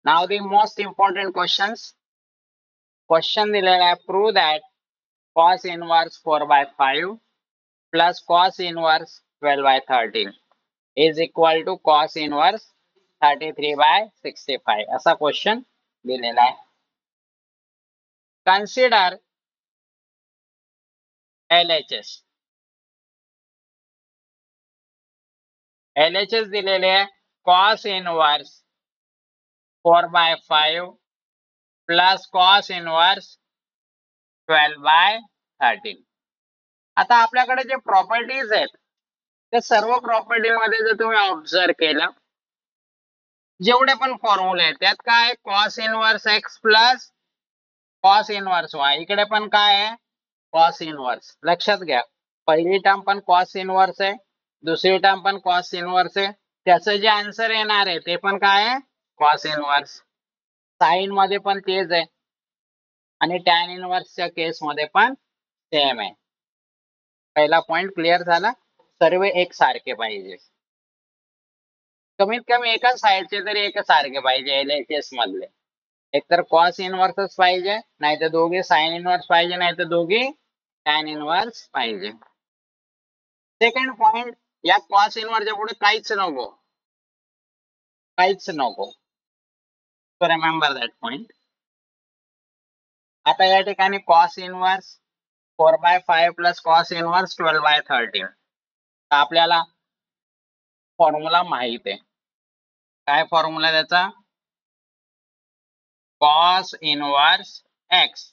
Now the most important question दिलेला आहे, prove that cos inverse 4/5 plus cos inverse 12/13 is equal to cos inverse 33/65 असा question दिलेला आहे. Consider LHS. LHS दिलेले आहे cos inverse 4/5 plus cos inverse 12/13. आता आपल्याकडे जे प्रॉपर्टीज आहेत ते सर्व प्रॉपर्टी मध्ये जर तुम्ही ऑब्झर्व केलं, जेवढे पण फॉर्म्युले आहेत त्यात काय आहे, cos inverse x plus cos inverse y. इकडे पण काय आहे, cos इनवर्स. लक्षात घ्या, पहिली टर्म पण cos इनवर्स आहे, दुसरी टर्म पण cos इनवर्स आहे. त्याचं जे आन्सर येणार आहे ते पण काय आहे, cos इनवर्स. साइन मध्ये पण तेच आहे आणि tan इनवर्सच्या केस मध्ये पण सेम आहे. पहिला पॉइंट क्लिअर झाला. सर्व एक सारखे पाहिजे, कमीत कमी एकाच साईडचे तरी एक सारखे पाहिजे LHS मधले. एकतर cos इनवर्सच पाहिजे, नाहीतर दोघे साइन इनवर्स पाहिजे, नाहीतर दोघे tan इनवर्स पाहिजे. सेकंड पॉइंट, या cos इनवर्सच्या पुढे काहीच नको, काहीच नको. So remember that point. आता या ठिकाणी cos inverse 4/5 plus cos inverse 12/13. आपल्याला फॉर्म्युला माहित आहे. काय फॉर्म्युला त्याचा, cos inverse x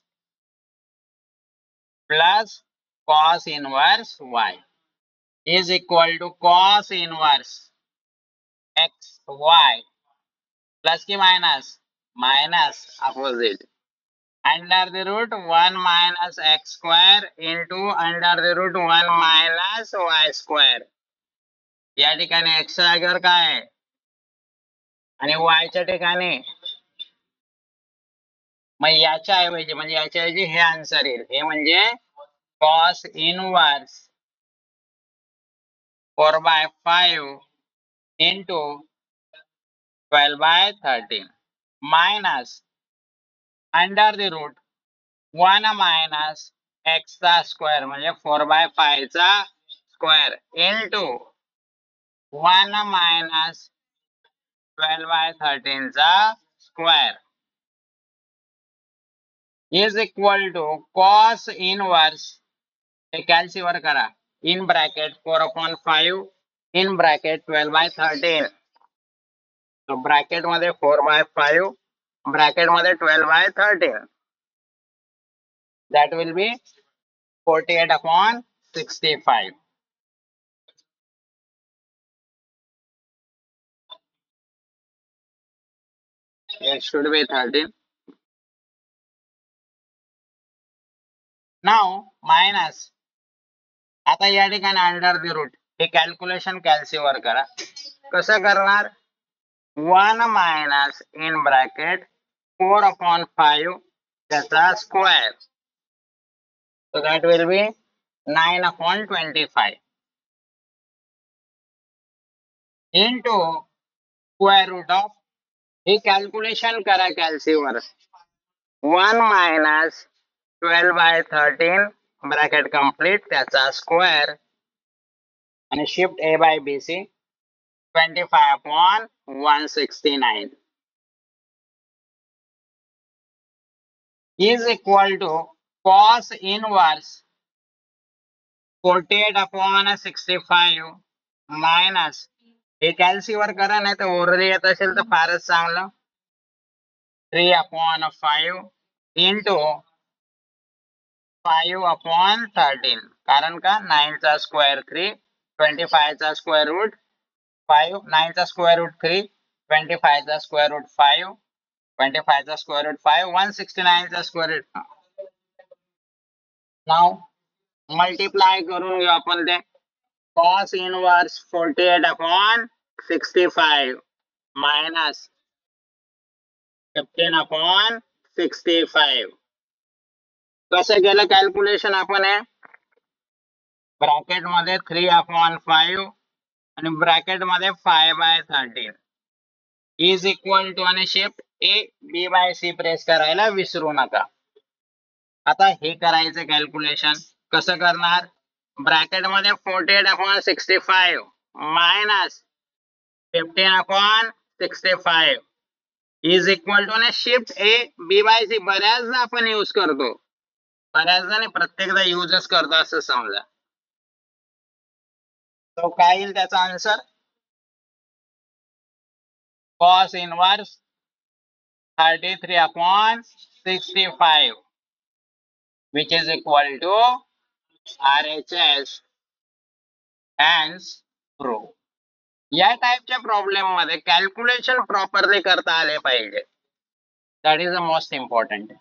plus cos inverse y is equal to cos inverse x y plus की minus, minus opposite, under the root 1 minus x square into under the root 1 minus y square. या ठिकाणी x च्या जागेवर काय आहे आणि y च्या ठिकाणी, मग याच्या ऐवजी म्हणजे याच्या ऐवजी हे आन्सर येईल. हे म्हणजे cos inverse 4/5 into 12/13 minus under the root 1 minus x चा स्क्वेअर म्हणजे 4/5 चा स्क्वेअर इंटू 1 मायनस 12/13 चा square is equal to cos inverse, हे कॅल्सीवर करा, इन ब्रॅकेट 4/5 इन ब्रॅकेट 12/13. तो ब्रॅकेट मध्ये 4/5 ब्रॅकेट मध्ये 12/13. that will be 48/65. It should be 13. Now minus, आता या ठिकाणी अंडर द रूट, हे कॅल्क्युलेशन कॅल्सीवर करा. कसं करणार, 1 मायनस इन ब्रॅकेट 4/5 त्याचा square, so that will be 9/25 into square root of, हे कॅल्क्युलेशन करा कॅल्सीवर, 1 मायनस 12/13 ब्रॅकेट कंप्लीट त्याचा स्क्वेअर आणि shift A by BC 25/169 is equal to cos inverse 48/65 minus, हे कॅल्सीवर करा, नाही तर ओरली येत असेल तर फारच चांगलं, 3/5 इंटू 5/13. कारण का 9 चा स्क्वेअर 3, 25 चा स्क्वेअर रूट 5, 9 चा स्क्वेअर रूट 3, 25 चा स्क्वेअर रूट 5, 25 चा स्क्वेअर रूट 5, 169 चा स्क्वेअर रूट. नाव मल्टिप्लाय करून घेऊ आपण ते, cos इनवर्स 48/65 मायनस 15/65. कसं केलं कॅल्क्युलेशन आपण, हे ब्रॅकेट मध्ये 3/5 आणि ब्रॅकेट मध्ये 5/13 इज इक्वल टू आणि shift A B by C press करायला विसरू नका. आता हे करायचं कॅल्क्युलेशन कसं करणार, ब्रॅकेट मध्ये 48/65 मायनस 15/65 इज इक्वल टू ने shift A B by C बऱ्याचदा आपण यूज करतो, बऱ्याचदा नाही प्रत्येकदा यूजच करतो असं समजा. तो काय येईल त्याचा answer, cos inverse 33/65 which is equal to RHS. hence proof. या टाइपच्या प्रॉब्लेम मध्ये कॅल्क्युलेशन प्रॉपरली करता आले पाहिजे. That is the most important.